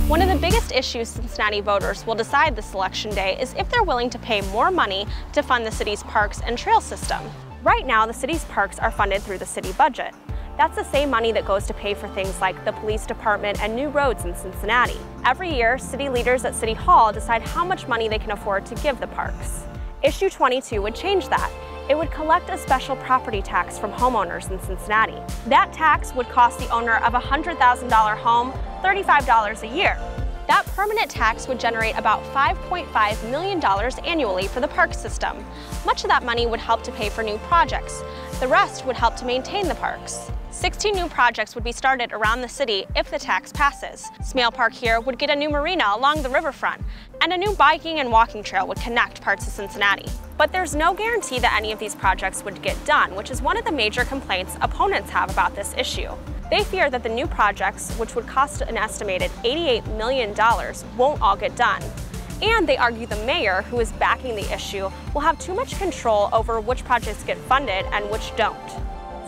One of the biggest issues Cincinnati voters will decide this election day is if they're willing to pay more money to fund the city's parks and trail system. Right now, the city's parks are funded through the city budget. That's the same money that goes to pay for things like the police department and new roads in Cincinnati. Every year, city leaders at City Hall decide how much money they can afford to give the parks. Issue 22 would change that. It would collect a special property tax from homeowners in Cincinnati. That tax would cost the owner of a $100,000 home $35 a year. That permanent tax would generate about $5.5 million annually for the park system. Much of that money would help to pay for new projects. The rest would help to maintain the parks. 16 new projects would be started around the city if the tax passes. Smale Park here would get a new marina along the riverfront, and a new biking and walking trail would connect parts of Cincinnati. But there's no guarantee that any of these projects would get done, which is one of the major complaints opponents have about this issue. They fear that the new projects, which would cost an estimated $88 million, won't all get done. And they argue the mayor, who is backing the issue, will have too much control over which projects get funded and which don't.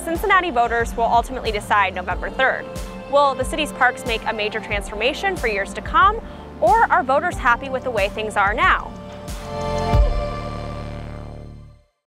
Cincinnati voters will ultimately decide November 3rd. Will the city's parks make a major transformation for years to come, or are voters happy with the way things are now?